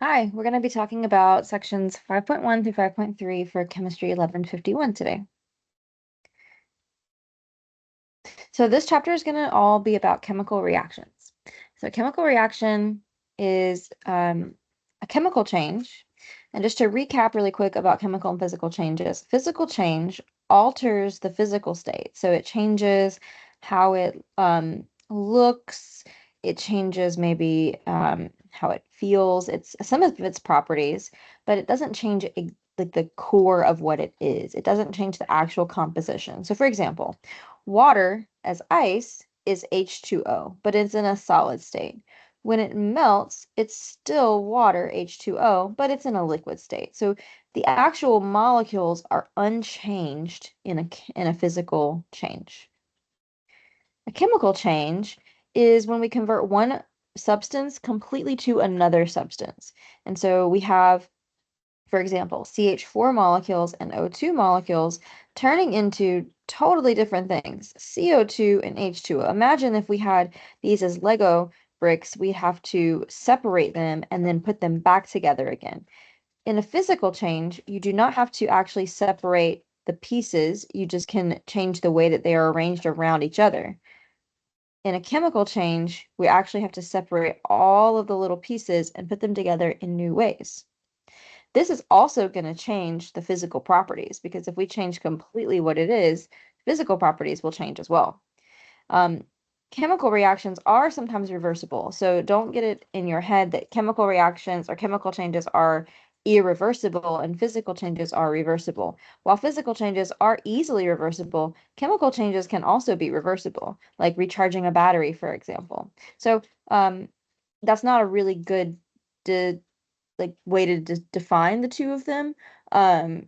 Hi, we're going to be talking about sections 5.1 through 5.3 for Chemistry 1151 today. So this chapter is going to all be about chemical reactions. So chemical reaction is a chemical change. And just to recap really quick about chemical and physical changes, physical change alters the physical state. So it changes how it looks, it changes maybe how it feels, it's some of its properties, but it doesn't change like the core of what it is. It doesn't change the actual composition. So for example, water as ice is H2O, but it's in a solid state. When it melts, it's still water, H2O, but it's in a liquid state. So the actual molecules are unchanged in a physical change. A chemical change is when we convert one substance completely to another substance. And so we have, for example, CH4 molecules and O2 molecules turning into totally different things, CO2 and H2O. Imagine if we had these as Lego bricks, we'd have to separate them and then put them back together again. In a physical change, you do not have to actually separate the pieces, you just can change the way that they are arranged around each other. In a chemical change, we actually have to separate all of the little pieces and put them together in new ways. This is also going to change the physical properties because if we change completely what it is, physical properties will change as well. Um, Chemical reactions are sometimes reversible. So don't get it in your head that chemical reactions or chemical changes are irreversible and physical changes are reversible. While physical changes are easily reversible, chemical changes can also be reversible, like recharging a battery, for example. So that's not a really good de like way to define the two of them. Um,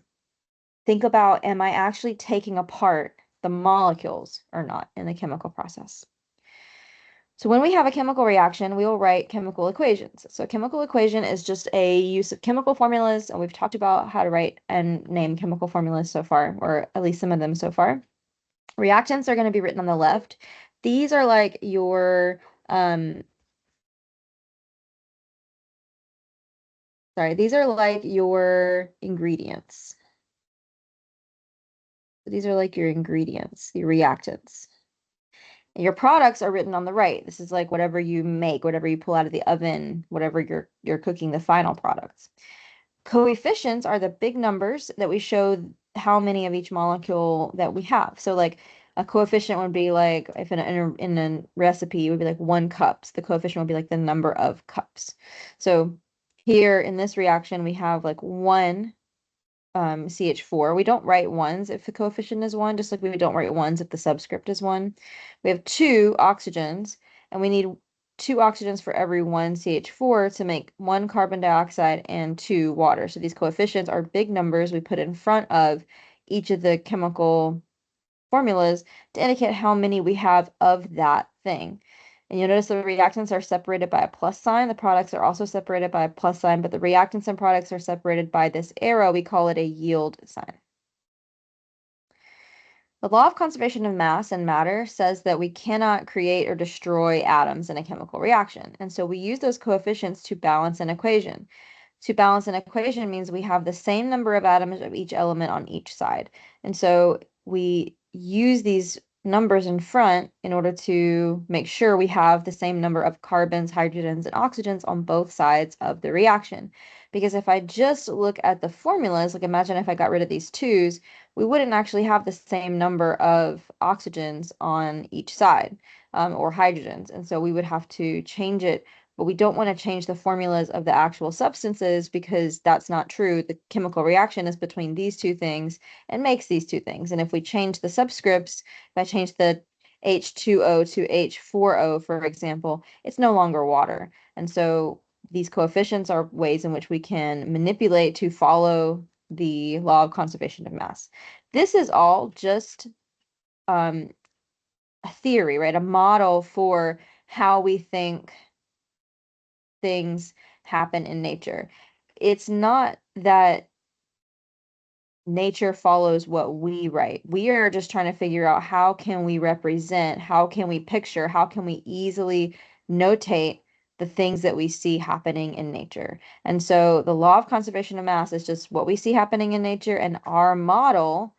think about, am I actually taking apart the molecules or not in the chemical process? So when we have a chemical reaction, we will write chemical equations. So a chemical equation is just a use of chemical formulas, and we've talked about how to write and name chemical formulas so far, or at least some of them so far. Reactants are going to be written on the left. These are like your, these are like your ingredients. These are like your ingredients, your reactants. And your products are written on the right. This is like whatever you make, whatever you pull out of the oven, whatever you're cooking the final products. Coefficients are the big numbers that we show how many of each molecule that we have. So like a coefficient would be like if in a recipe it would be like 1 cups. The coefficient would be like the number of cups. So here in this reaction we have like 1 CH4. We don't write ones if the coefficient is 1, just like we don't write ones if the subscript is 1. We have 2 oxygens, and we need 2 oxygens for every 1 CH4 to make 1 carbon dioxide and 2 water. So these coefficients are big numbers we put in front of each of the chemical formulas to indicate how many we have of that thing. And you'll notice the reactants are separated by a plus sign. The products are also separated by a plus sign, but the reactants and products are separated by this arrow. We call it a yield sign. The law of conservation of mass and matter says that we cannot create or destroy atoms in a chemical reaction. And so we use those coefficients to balance an equation. To balance an equation means we have the same number of atoms of each element on each side. And so we use these numbers in front in order to make sure we have the same number of carbons, hydrogens, and oxygens on both sides of the reaction. Because if I just look at the formulas, like imagine if I got rid of these twos, we wouldn't actually have the same number of oxygens on each side, or hydrogens. And so we would have to change it, but we don't want to change the formulas of the actual substances because that's not true. The chemical reaction is between these two things and makes these two things. And if we change the subscripts, if I change the H2O to H4O, for example, it's no longer water. And so these coefficients are ways in which we can manipulate to follow the law of conservation of mass. This is all just a theory, right? A model for how we think things happen in nature. It's not that nature follows what we write. We are just trying to figure out how can we represent, how can we picture, how can we easily notate the things that we see happening in nature. And so the law of conservation of mass is just what we see happening in nature, and our model,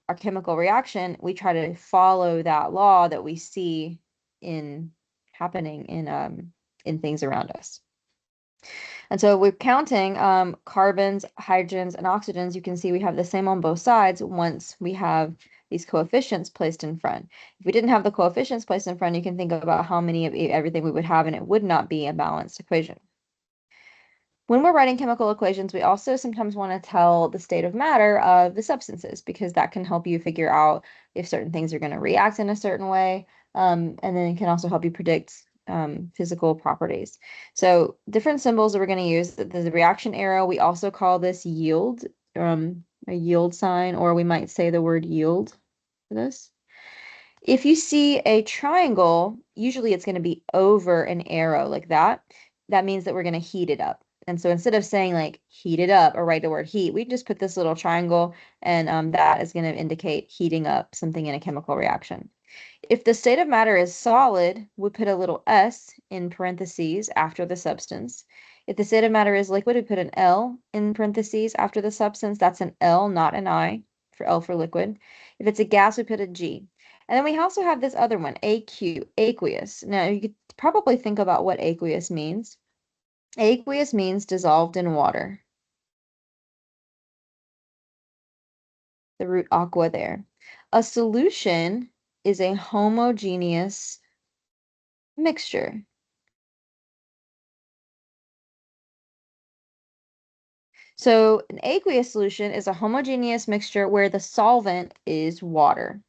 our chemical reaction, we try to follow that law that we see in happening in things around us. And so we're counting carbons, hydrogens, and oxygens. You can see we have the same on both sides once we have these coefficients placed in front. If we didn't have the coefficients placed in front, you can think about how many of everything we would have, and it would not be a balanced equation. When we're writing chemical equations, we also sometimes want to tell the state of matter of the substances, because that can help you figure out if certain things are going to react in a certain way, and then it can also help you predict physical properties. So different symbols that we're going to use, the reaction arrow, we also call this yield, a yield sign, or we might say the word yield for this. If you see a triangle, usually it's going to be over an arrow like that. That means that we're going to heat it up. And so instead of saying like heat it up or write the word heat, we just put this little triangle, and that is going to indicate heating up something in a chemical reaction. If the state of matter is solid, we put a little S in parentheses after the substance. If the state of matter is liquid, we put an L in parentheses after the substance. That's an L, not an I, for L for liquid. If it's a gas, we put a G. And then we also have this other one, AQ, aqueous. Now, you could probably think about what aqueous means. Aqueous means dissolved in water. The root aqua there. A solution is a homogeneous mixture. So an aqueous solution is a homogeneous mixture where the solvent is water.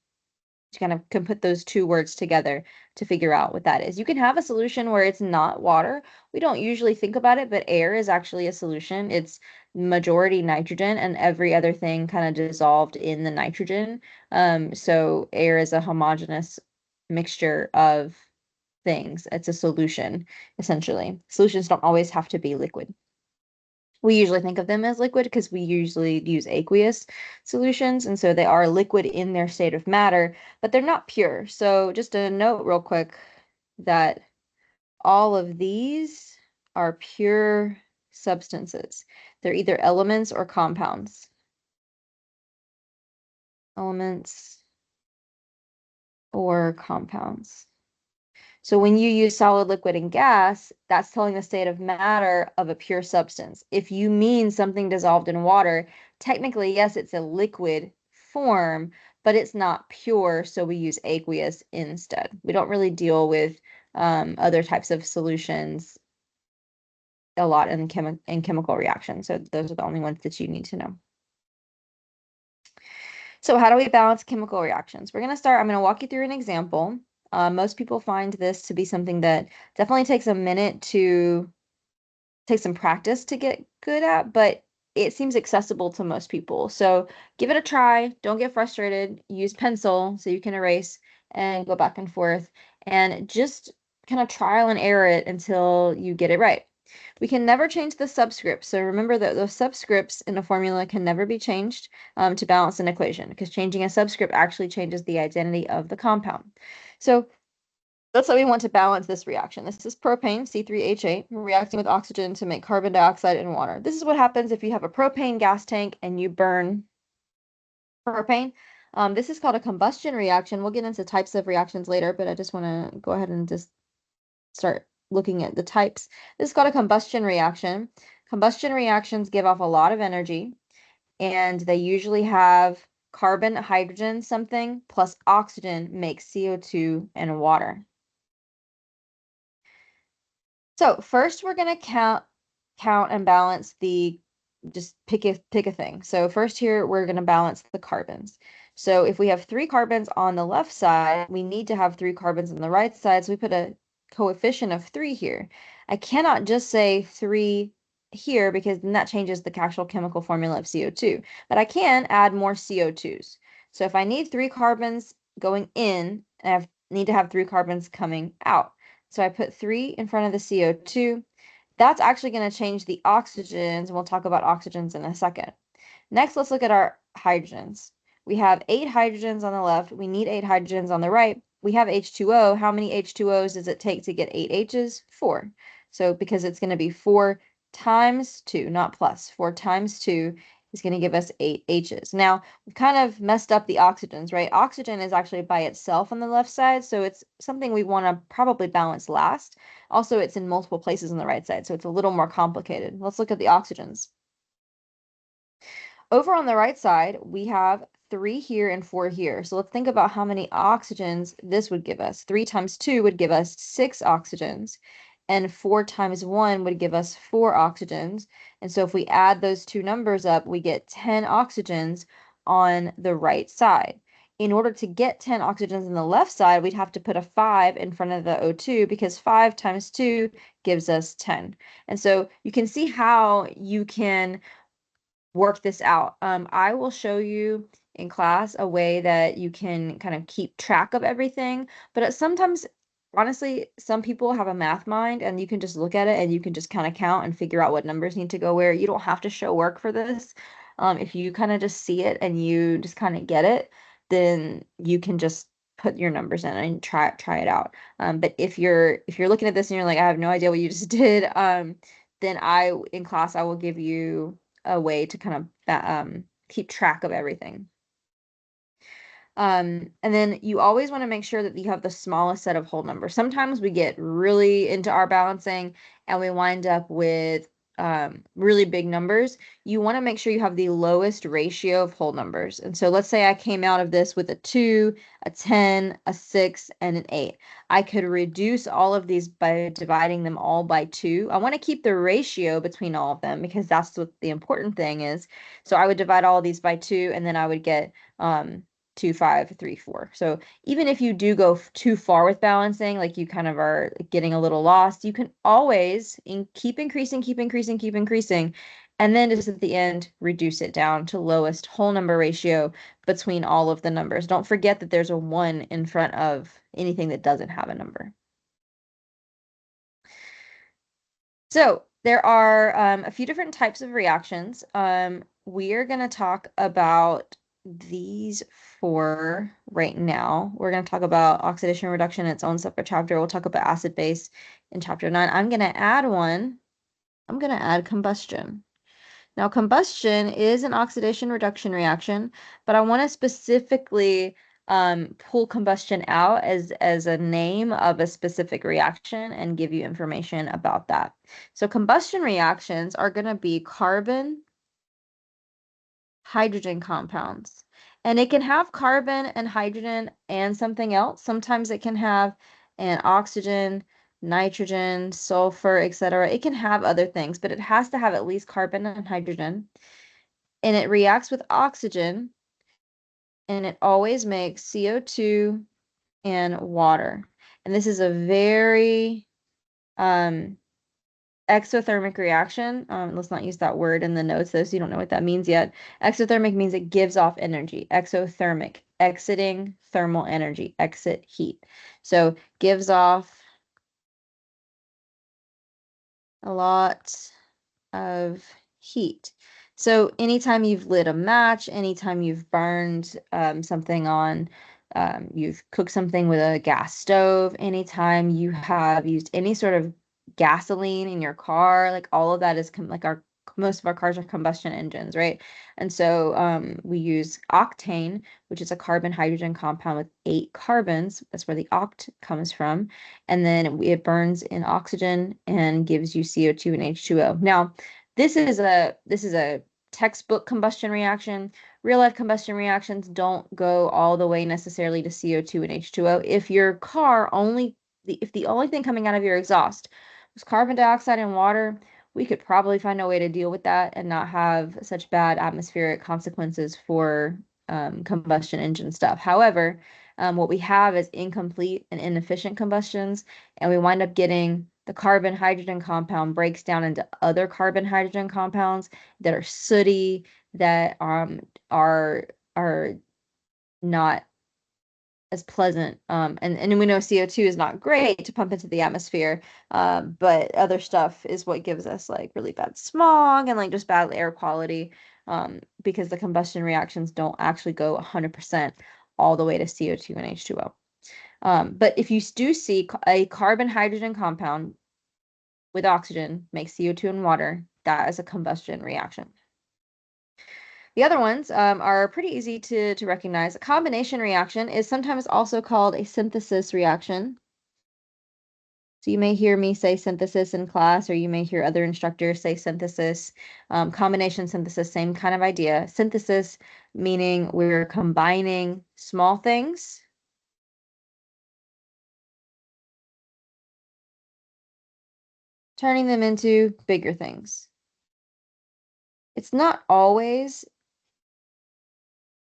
You kind of can put those two words together to figure out what that is. You can have a solution where it's not water. We don't usually think about it, but air is actually a solution. It's majority nitrogen, and every other thing kind of dissolved in the nitrogen. So air is a homogeneous mixture of things. It's a solution, essentially. Solutions don't always have to be liquid. We usually think of them as liquid because we usually use aqueous solutions, and so they are liquid in their state of matter, but they're not pure. So just a note real quick that all of these are pure substances. They're either elements or compounds. Elements or compounds. So when you use solid, liquid, and gas, that's telling the state of matter of a pure substance. If you mean something dissolved in water, technically, yes, it's a liquid form, but it's not pure, so we use aqueous instead. We don't really deal with other types of solutions a lot in chemical reactions, so those are the only ones that you need to know. So how do we balance chemical reactions? I'm going to walk you through an example. Most people find this to be something that definitely takes a minute to take some practice to get good at, but it seems accessible to most people. So give it a try. Don't get frustrated. Use pencil so you can erase and go back and forth, and just kind of trial and error it until you get it right. We can never change the subscripts. So remember that those subscripts in a formula can never be changed to balance an equation, because changing a subscript actually changes the identity of the compound. So let's say we want to balance this reaction. This is propane, C3H8, reacting with oxygen to make carbon dioxide and water. This is what happens if you have a propane gas tank and you burn propane. This is called a combustion reaction. We'll get into types of reactions later, but I just want to go ahead and just start looking at the types. This is called a combustion reaction. Combustion reactions give off a lot of energy, and they usually have carbon, hydrogen, something, plus oxygen makes CO2 and water. So first we're going to count and balance just pick a thing. So first here we're going to balance the carbons. So if we have 3 carbons on the left side, we need to have 3 carbons on the right side. So we put a coefficient of 3 here. I cannot just say 3 here, because then that changes the actual chemical formula of CO2. But I can add more CO2s. So if I need 3 carbons going in, and I need to have 3 carbons coming out. So I put 3 in front of the CO2. That's actually going to change the oxygens, and we'll talk about oxygens in a second. Next, let's look at our hydrogens. We have 8 hydrogens on the left. We need 8 hydrogens on the right. We have H2O. How many H2Os does it take to get 8 H's? 4. So because it's going to be 4 times 2, not plus. 4 times 2 is going to give us 8 H's. Now, we've kind of messed up the oxygens, right? Oxygen is actually by itself on the left side, so it's something we want to probably balance last. Also, it's in multiple places on the right side, so it's a little more complicated. Let's look at the oxygens. Over on the right side, we have 3 here and 4 here. So let's think about how many oxygens this would give us. 3 times 2 would give us 6 oxygens, and 4 times 1 would give us 4 oxygens. And so if we add those two numbers up, we get 10 oxygens on the right side. In order to get 10 oxygens on the left side, we'd have to put a 5 in front of the O2 because 5 times 2 gives us 10. And so you can see how you can work this out. I will show you in class a way that you can kind of keep track of everything, but sometimes, honestly, some people have a math mind and you can just look at it and you can just kind of count and figure out what numbers need to go where. You don't have to show work for this. If you kind of just see it and you just kind of get it, then you can just put your numbers in and try it out. But if you're looking at this and you're like, I have no idea what you just did, then in class I will give you a way to kind of keep track of everything. And then you always want to make sure that you have the smallest set of whole numbers. Sometimes we get really into our balancing and we wind up with really big numbers. You want to make sure you have the lowest ratio of whole numbers. And so let's say I came out of this with a 2, a 10, a 6, and an 8. I could reduce all of these by dividing them all by 2. I want to keep the ratio between all of them because that's what the important thing is. So I would divide all of these by 2, and then I would get 2, 5, 3, 4. So even if you do go too far with balancing, like you kind of are getting a little lost, you can always keep increasing, and then just at the end, reduce it down to lowest whole number ratio between all of the numbers. Don't forget that there's a 1 in front of anything that doesn't have a number. So there are a few different types of reactions. We are going to talk about these 4 right now. We're going to talk about oxidation reduction in its own separate chapter. We'll talk about acid base in chapter 9. I'm going to add one. I'm going to add combustion. Now, combustion is an oxidation reduction reaction, but I want to specifically pull combustion out as a name of a specific reaction and give you information about that. So combustion reactions are going to be carbon hydrogen compounds. And it can have carbon and hydrogen and something else. Sometimes it can have an oxygen, nitrogen, sulfur, etc. It can have other things, but it has to have at least carbon and hydrogen. And it reacts with oxygen, and it always makes CO2 and water. And this is a very exothermic reaction. Let's not use that word in the notes, though, so you don't know what that means yet. Exothermic means it gives off energy. Exothermic, exiting thermal energy, exit heat. So gives off a lot of heat. So anytime you've lit a match, anytime you've burned something on, you've cooked something with a gas stove, anytime you have used any sort of gasoline in your car, like all of that is like most of our cars are combustion engines, right? And so we use octane, which is a carbon hydrogen compound with 8 carbons. That's where the oct comes from. And then it burns in oxygen and gives you CO2 and H2O. Now, this is a textbook combustion reaction. Real life combustion reactions don't go all the way necessarily to CO2 and H2O. If your car if the only thing coming out of your exhaust was carbon dioxide and water, we could probably find a way to deal with that and not have such bad atmospheric consequences for combustion engine stuff. However, what we have is incomplete and inefficient combustions, and we wind up getting the carbon hydrogen compound breaks down into other carbon hydrogen compounds that are sooty, that are not as pleasant. And we know CO2 is not great to pump into the atmosphere, but other stuff is what gives us like really bad smog and like just bad air quality, because the combustion reactions don't actually go 100% all the way to CO2 and H2O. But if you do see a carbon hydrogen compound with oxygen makes CO2 and water. That is a combustion reaction. The other ones are pretty easy to recognize. A combination reaction is sometimes also called a synthesis reaction. So you may hear me say synthesis in class, or you may hear other instructors say synthesis. Combination synthesis, same kind of idea. Synthesis meaning we're combining small things turning them into bigger things. It's not always,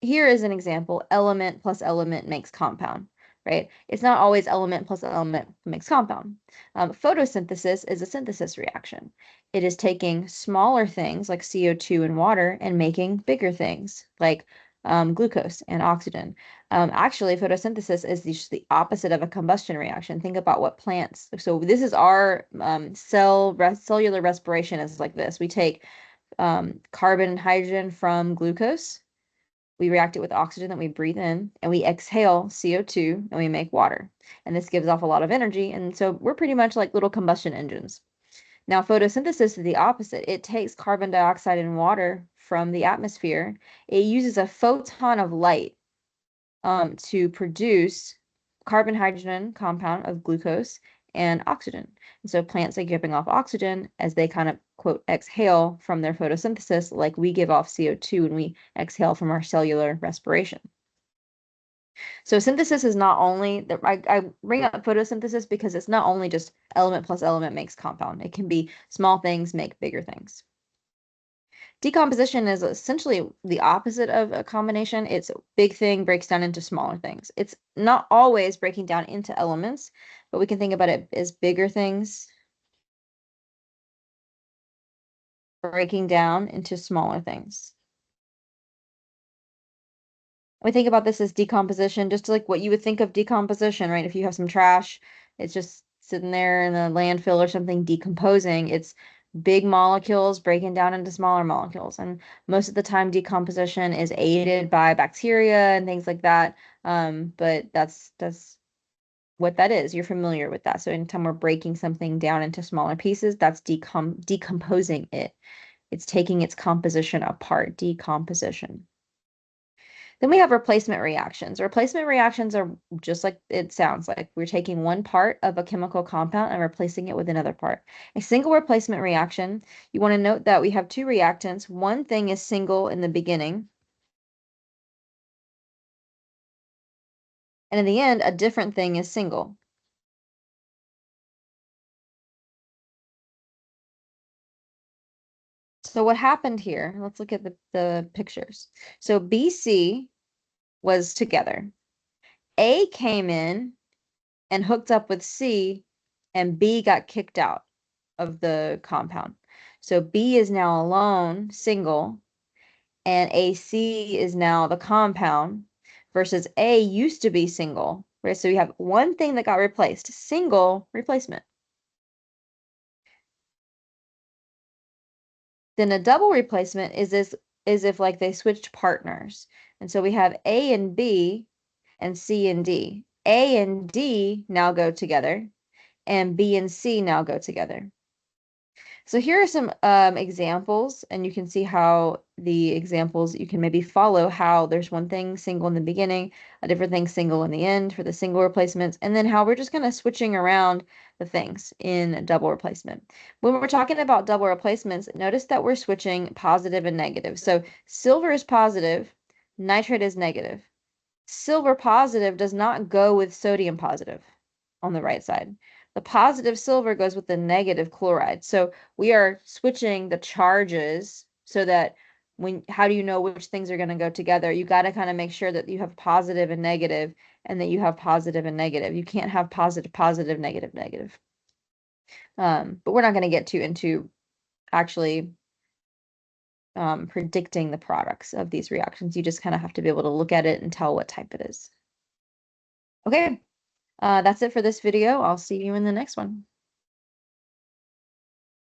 here is an example, element plus element makes compound, right? It's not always element plus element makes compound. Photosynthesis is a synthesis reaction. It is taking smaller things like CO2 and water and making bigger things like glucose and oxygen. Actually, photosynthesis is just the opposite of a combustion reaction. Think about what plants, so this is our cellular respiration is like this. We take carbon and hydrogen from glucose, we react it with oxygen that we breathe in, and we exhale CO2 and we make water. And this gives off a lot of energy. And so we're pretty much like little combustion engines. Now, photosynthesis is the opposite. It takes carbon dioxide and water from the atmosphere. It uses a photon of light to produce carbon hydrogen compound of glucose and oxygen. And so plants are giving off oxygen as they kind of, quote, exhale from their photosynthesis, like we give off CO2 when we exhale from our cellular respiration. So synthesis is not only, I bring up photosynthesis because it's not only just element plus element makes compound. It can be small things make bigger things. Decomposition is essentially the opposite of a combination. It's a big thing breaks down into smaller things. It's not always breaking down into elements, but we can think about it as bigger things breaking down into smaller things. We think about this as decomposition, just like what you would think of decomposition, right? If you have some trash, it's just sitting there in a landfill or something decomposing. It's big molecules breaking down into smaller molecules. And most of the time, decomposition is aided by bacteria and things like that. But that's what that is. You're familiar with that. So anytime we're breaking something down into smaller pieces, that's decomposing it. It's taking its composition apart, decomposition. Then we have replacement reactions. Replacement reactions are just like it sounds like. We're taking one part of a chemical compound and replacing it with another part. A single replacement reaction, you want to note that we have two reactants. One thing is single in the beginning, and in the end, a different thing is single. So what happened here? Let's look at the pictures. So BC was together. A came in and hooked up with C, and B got kicked out of the compound. So B is now alone, single, and AC is now the compound versus A used to be single, right? So you have one thing that got replaced, single replacement. Then a double replacement is if like they switched partners. And so we have A and B and C and D. A and D now go together, and B and C now go together. So here are some examples, and you can see how the examples, you can maybe follow how there's one thing single in the beginning, a different thing single in the end for the single replacements, and then how we're just kind of switching around the things in double replacement. When we're talking about double replacements, notice that we're switching positive and negative. So silver is positive, nitrate is negative. Silver positive does not go with sodium positive on the right side. The positive silver goes with the negative chloride. So we are switching the charges so that how do you know which things are going to go together? You got to kind of make sure that you have positive and negative, and that you have positive and negative. You can't have positive, positive, negative, negative. But we're not going to get too into actually predicting the products of these reactions. You just kind of have to be able to look at it and tell what type it is. Okay, that's it for this video. I'll see you in the next one.